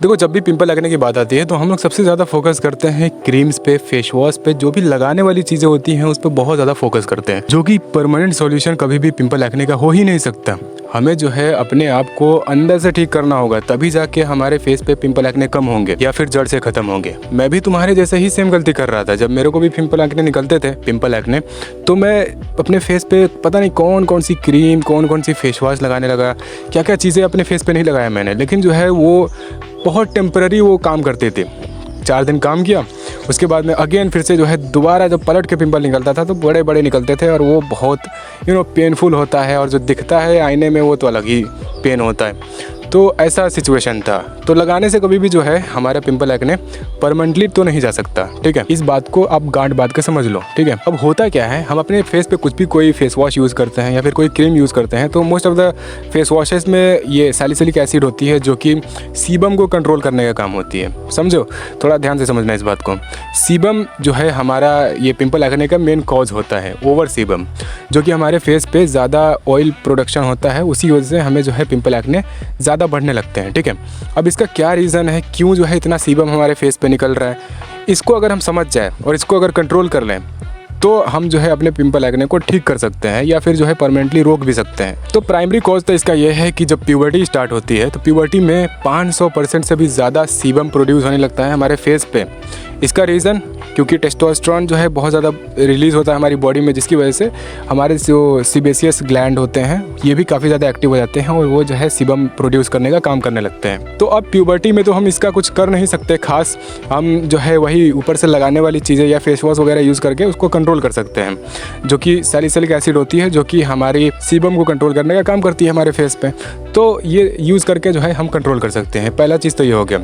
देखो, जब भी पिंपल लगने की बात आती है तो हम लोग सबसे ज़्यादा फोकस करते हैं क्रीम्स पे, फेस वॉश पे, जो भी लगाने वाली चीज़ें होती हैं उस पर बहुत ज़्यादा फोकस करते हैं, जो कि परमानेंट सॉल्यूशन कभी भी पिंपल लगने का हो ही नहीं सकता। हमें जो है अपने आप को अंदर से ठीक करना होगा, तभी जाके हमारे फेस पे पिंपल एक्ने कम होंगे या फिर जड़ से खत्म होंगे। मैं भी तुम्हारे जैसे ही सेम गलती कर रहा था। जब मेरे को भी पिंपल एक्ने निकलते थे, तो मैं अपने फेस पे पता नहीं कौन कौन सी क्रीम, कौन कौन सी फेस वॉश लगाने लगा, क्या क्या चीज़ें अपने फेस पे नहीं लगाया मैंने, लेकिन जो है वो बहुत टेम्पररी वो काम करते थे। 4 दिन काम किया, उसके बाद में अगेन फिर से जो है दोबारा जब पलट के पिंपल निकलता था तो बड़े बड़े निकलते थे और वो बहुत पेनफुल होता है, और जो दिखता है आईने में वो तो अलग ही पेन होता है। तो ऐसा सिचुएशन था। तो लगाने से कभी भी जो है हमारा पिंपल एक्ने परमानेंटली तो नहीं जा सकता, ठीक है। इस बात को आप गांठ बात के समझ लो, ठीक है। अब होता क्या है, हम अपने फेस पे कुछ भी कोई फेस वॉश यूज़ करते हैं या फिर कोई क्रीम यूज़ करते हैं तो most of the face washes में ये सैलिसिलिक एसिड होती है, जो कि सीबम को कंट्रोल करने का काम होती है। समझो, थोड़ा ध्यान से समझना इस बात को। सीबम जो है हमारा ये पिंपल एक्ने का मेन कॉज होता है, ओवर सीबम, जो कि हमारे फेस पे ज़्यादा ऑयल प्रोडक्शन होता है, उसी वजह से हमें जो है पिंपल एक्ने ज़्यादा बढ़ने लगते हैं, ठीक है। अब इसका क्या रीज़न है, क्यों जो है इतना सीबम हमारे फेस पे निकल रहा है, इसको अगर हम समझ जाए और इसको अगर कंट्रोल कर लें तो हम जो है अपने पिंपल एक्ने को ठीक कर सकते हैं या फिर जो है परमानेंटली रोक भी सकते हैं। तो प्राइमरी कॉज तो इसका ये है कि जब प्यूबर्टी स्टार्ट होती है तो प्यूबर्टी में 500% से भी ज़्यादा सीबम प्रोड्यूस होने लगता है हमारे फेस पे। इसका रीज़न क्योंकि टेस्टोस्टेरोन जो है बहुत ज़्यादा रिलीज़ होता है हमारी बॉडी में, जिसकी वजह से हमारे जो सीबेसियस ग्लैंड होते हैं ये भी काफ़ी ज़्यादा एक्टिव हो जाते हैं और वो जो है सीबम प्रोड्यूस करने का काम करने लगते हैं। तो अब प्यूबर्टी में तो हम इसका कुछ कर नहीं सकते खास, हम जो है वही ऊपर से लगाने वाली चीज़ें या फेस वॉश वगैरह यूज़ करके उसको कंट्रोल कर सकते हैं, जो कि सैलिसिलिक एसिड होती है, जो कि हमारी सीबम को कंट्रोल करने का काम करती है हमारे फेस पे। तो ये यूज़ करके जो है हम कंट्रोल कर सकते हैं। पहला चीज़ तो ये हो गया।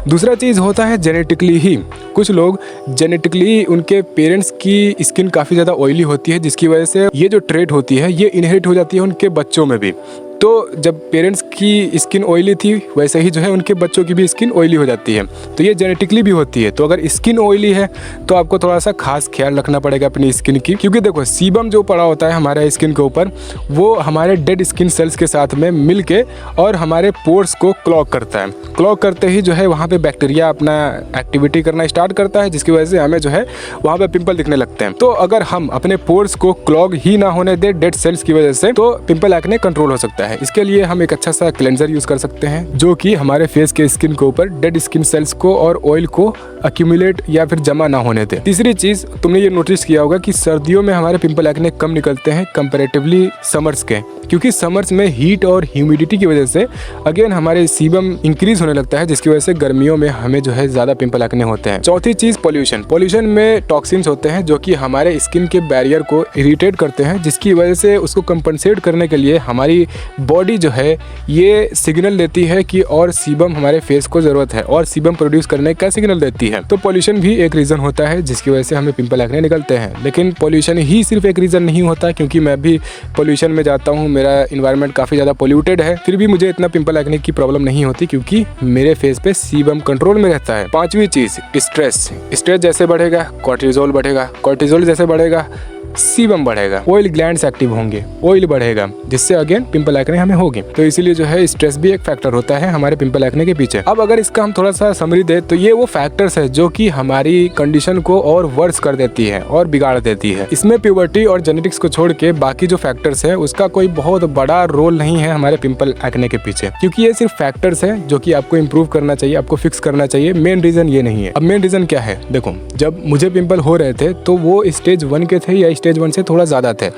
दूसरा चीज़ होता है जेनेटिकली ही। कुछ लोग जेनेटिकली उनके पेरेंट्स की स्किन काफ़ी ज़्यादा ऑयली होती है, जिसकी वजह से ये जो ट्रेट होती है ये इनहेरिट हो जाती है उनके बच्चों में भी। तो जब पेरेंट्स की स्किन ऑयली थी वैसे ही जो है उनके बच्चों की भी स्किन ऑयली हो जाती है, तो ये जेनेटिकली भी होती है। तो अगर स्किन ऑयली है तो आपको थोड़ा सा खास ख्याल रखना पड़ेगा अपनी स्किन की, क्योंकि देखो सीबम जो पड़ा होता है हमारे स्किन के ऊपर वो हमारे डेड स्किन सेल्स के साथ में मिल के और हमारे पोर्स को क्लॉग करता है। क्लॉग करते ही जो है वहाँ पे बैक्टीरिया अपना एक्टिविटी करना स्टार्ट करता है, जिसकी वजह से हमें जो है वहाँ पे पिंपल दिखने लगते हैं। तो अगर हम अपने पोर्स को क्लॉग ही ना होने दे डेड सेल्स की वजह से, तो पिंपल एक्ने कंट्रोल हो सकता है। इसके लिए हम एक अच्छा सा क्लेंजर यूज कर सकते हैं, जो कि हमारे फेस के स्किन के ऊपर डेड स्किन सेल्स को और ऑयल को अक्यूमुलेट या फिर जमा ना होने दे। तीसरी चीज, तुमने ये नोटिस किया होगा कि सर्दियों में हमारे पिंपल एक्ने कम निकलते हैं कंपैरेटिवली समर्स के, क्योंकि समर्स में हीट और ह्यूमिडिटी की वजह से अगेन हमारे सीबम इंक्रीज होने लगता है, जिसकी वजह से गर्मियों में हमें जो है ज्यादा पिंपल एक्ने होते हैं। चौथी चीज पोल्यूशन। पोल्यूशन में टॉक्सिन्स होते हैं जो कि हमारे स्किन के बैरियर को इरिटेट करते हैं, जिसकी वजह से उसको कंपनसेट करने के लिए हमारी बॉडी जो है ये सिग्नल देती है कि और सीबम हमारे फेस को जरूरत है, और सीबम प्रोड्यूस करने का सिग्नल देती है। तो पोल्यूशन भी एक रीजन होता है जिसकी वजह से हमें पिंपल एक्ने निकलते हैं। लेकिन पोल्यूशन ही सिर्फ एक रीजन नहीं होता, क्योंकि मैं भी पोल्यूशन में जाता हूँ, मेरा इन्वायरमेंट काफ़ी ज़्यादा पोल्यूटेड है, फिर भी मुझे इतना पिंपल एक्ने की प्रॉब्लम नहीं होती क्योंकि मेरे फेस पे सीबम कंट्रोल में रहता है। पांचवी चीज़ स्ट्रेस। स्ट्रेस जैसे बढ़ेगा कॉर्टिजोल बढ़ेगा, कॉर्टिजोल जैसे बढ़ेगा सीबम बढ़ेगा, ऑयल ग्लैंड्स एक्टिव होंगे, ऑयल बढ़ेगा, जिससे अगेन पिंपल एक्ने हमें होगी। तो इसीलिए जो है स्ट्रेस भी एक फैक्टर होता है हमारे पिंपल एक्ने के पीछे। अब अगर इसका हम थोड़ा सा समरी दे तो ये वो फैक्टर्स है जो कि हमारी कंडीशन को और वर्स कर देती है और बिगाड़ देती है। इसमें प्यूबर्टी और जेनेटिक्स को छोड़ के बाकी जो फैक्टर्स है उसका कोई बहुत बड़ा रोल नहीं है हमारे पिंपल एक्ने के पीछे, क्योंकि ये सिर्फ फैक्टर्स है जो कि आपको इम्प्रूव करना चाहिए, आपको फिक्स करना चाहिए। मेन रीजन ये नहीं है। अब मेन रीजन क्या है, देखो जब मुझे पिंपल हो रहे थे तो वो स्टेज 1 के थे या स्टेज 1 से थोड़ा ज़्यादा थे,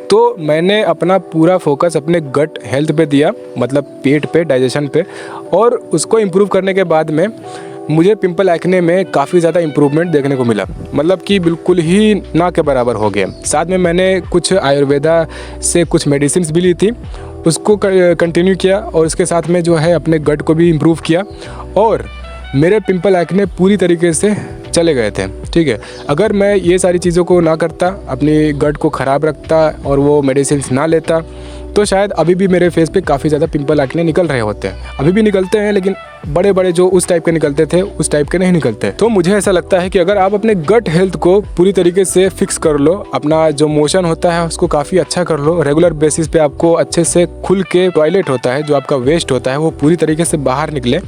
तो मैंने अपना पूरा फोकस अपने गट हेल्थ पे दिया, मतलब पेट पे, डाइजेशन पे, और उसको इम्प्रूव करने के बाद में मुझे पिंपल एक्ने में काफ़ी ज़्यादा इम्प्रूवमेंट देखने को मिला, मतलब कि बिल्कुल ही ना के बराबर हो गया। साथ में मैंने कुछ आयुर्वेदा से कुछ मेडिसिन भी ली थी, उसको कंटिन्यू किया, और उसके साथ में जो है अपने गट को भी इम्प्रूव किया, और मेरे पिंपल एक्ने पूरी तरीके से चले गए थे, ठीक है। अगर मैं ये सारी चीज़ों को ना करता, अपनी गट को ख़राब रखता और वो मेडिसिन ना लेता, तो शायद अभी भी मेरे फेस पे काफ़ी ज़्यादा पिंपल एक्ने निकल रहे होते हैं। अभी भी निकलते हैं, लेकिन बड़े बड़े जो उस टाइप के निकलते थे उस टाइप के नहीं निकलते। तो मुझे ऐसा लगता है कि अगर आप अपने गट हेल्थ को पूरी तरीके से फिक्स कर लो, अपना जो मोशन होता है उसको काफ़ी अच्छा कर लो, रेगुलर बेसिस पे आपको अच्छे से खुल के टॉयलेट होता है, जो आपका वेस्ट होता है वो पूरी तरीके से बाहर निकले,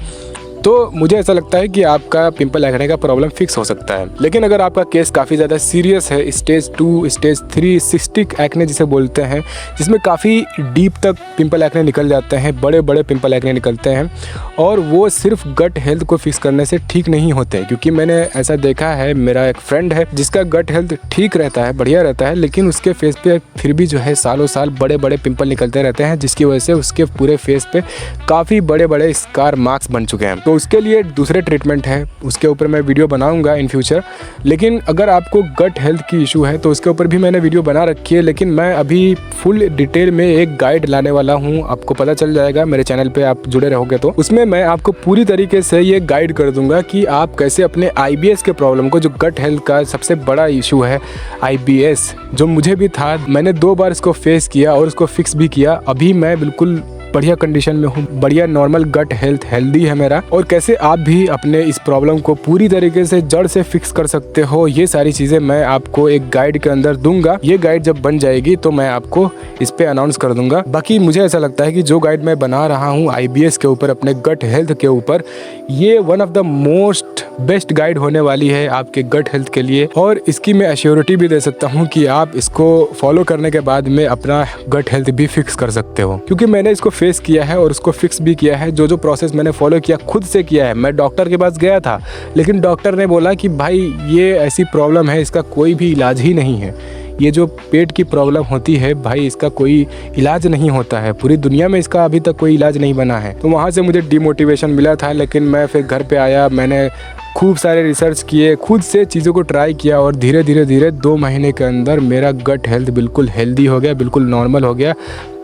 तो मुझे ऐसा लगता है कि आपका पिंपल एक्ने का प्रॉब्लम फिक्स हो सकता है। लेकिन अगर आपका केस काफ़ी ज़्यादा सीरियस है, स्टेज 2, स्टेज 3 सिस्टिक एक्ने जिसे बोलते हैं, जिसमें काफ़ी डीप तक पिंपल एक्ने निकल जाते हैं, बड़े बड़े पिंपल एक्ने निकलते हैं, और वो सिर्फ गट हेल्थ को फिक्स करने से ठीक नहीं होते। क्योंकि मैंने ऐसा देखा है, मेरा एक फ्रेंड है जिसका गट हेल्थ ठीक रहता है, बढ़िया रहता है, लेकिन उसके फेस पे फिर भी जो है सालों साल बड़े बड़े पिंपल निकलते रहते हैं, जिसकी वजह से उसके पूरे फेस पे काफ़ी बड़े बड़े स्कार मार्क्स बन चुके हैं। तो उसके लिए दूसरे ट्रीटमेंट है, उसके ऊपर मैं वीडियो बनाऊंगा इन फ्यूचर। लेकिन अगर आपको गट हेल्थ की इशू है तो उसके ऊपर भी मैंने वीडियो बना रखी है, लेकिन मैं अभी फुल डिटेल में एक गाइड लाने वाला हूँ, आपको पता चल जाएगा मेरे चैनल पे आप जुड़े रहोगे तो। उसमें मैं आपको पूरी तरीके से ये गाइड कर दूंगा कि आप कैसे अपने IBS के प्रॉब्लम को, जो गट हेल्थ का सबसे बड़ा इशू है IBS, जो मुझे भी था, मैंने 2 बार इसको फेस किया और उसको फिक्स भी किया। अभी मैं बिल्कुल बढ़िया कंडीशन में हूँ, बढ़िया नॉर्मल गट हेल्थ हेल्दी है मेरा, और कैसे आप भी अपने इस प्रॉब्लम को पूरी तरीके से जड़ से फिक्स कर सकते हो, ये सारी चीज़ें मैं आपको एक गाइड के अंदर दूंगा। ये गाइड जब बन जाएगी तो मैं आपको इस पे अनाउंस कर दूंगा। बाकी मुझे ऐसा लगता है कि जो गाइड मैं बना रहा हूँ IBS के ऊपर, अपने गट हेल्थ के ऊपर, ये one of the most best guide होने वाली है आपके गट हेल्थ के लिए, और इसकी मैं एश्योरिटी भी दे सकता हूँ कि आप इसको फॉलो करने के बाद में अपना गट हेल्थ भी फिक्स कर सकते हो। क्योंकि मैंने इसको फेस किया है और उसको फिक्स भी किया है। जो प्रोसेस मैंने फॉलो किया, खुद से किया है। मैं डॉक्टर के पास गया था, लेकिन डॉक्टर ने बोला कि भाई ये ऐसी प्रॉब्लम है, इसका कोई भी इलाज ही नहीं है। ये जो पेट की प्रॉब्लम होती है भाई, इसका कोई इलाज नहीं होता है, पूरी दुनिया में इसका अभी तक कोई इलाज नहीं बना है। तो वहाँ से मुझे डिमोटिवेशन मिला था, लेकिन मैं फिर घर पे आया, मैंने खूब सारे रिसर्च किए, खुद से चीज़ों को ट्राई किया, और धीरे धीरे 2 महीने के अंदर मेरा गट हेल्थ बिल्कुल हेल्दी हो गया, बिल्कुल नॉर्मल हो गया।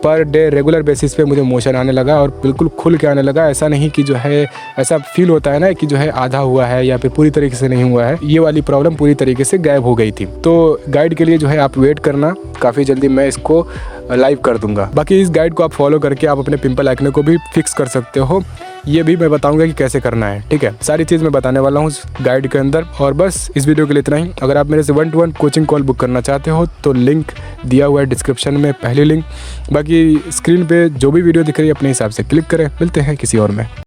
पर डे रेगुलर बेसिस पे मुझे मोशन आने लगा और बिल्कुल खुल के आने लगा। ऐसा नहीं कि जो है, ऐसा फील होता है ना कि जो है आधा हुआ है या फिर पूरी तरीके से नहीं हुआ है, ये वाली प्रॉब्लम पूरी तरीके से गायब हो गई थी। तो गाइड के लिए जो है आप वेट करना, काफ़ी जल्दी मैं इसको लाइव कर दूंगा। बाकी इस गाइड को आप फॉलो करके आप अपने पिंपल एक्ने को भी फिक्स कर सकते हो, ये भी मैं बताऊंगा कि कैसे करना है। ठीक है, सारी चीज़ मैं बताने वाला हूँ उस गाइड के अंदर। और बस इस वीडियो के लिए इतना ही। अगर आप मेरे से 1-to-1 कोचिंग कॉल बुक करना चाहते हो तो लिंक दिया हुआ है डिस्क्रिप्शन में, पहली लिंक। बाकी स्क्रीन पे जो भी वीडियो दिख रही है अपने हिसाब से क्लिक करें। मिलते हैं किसी और में।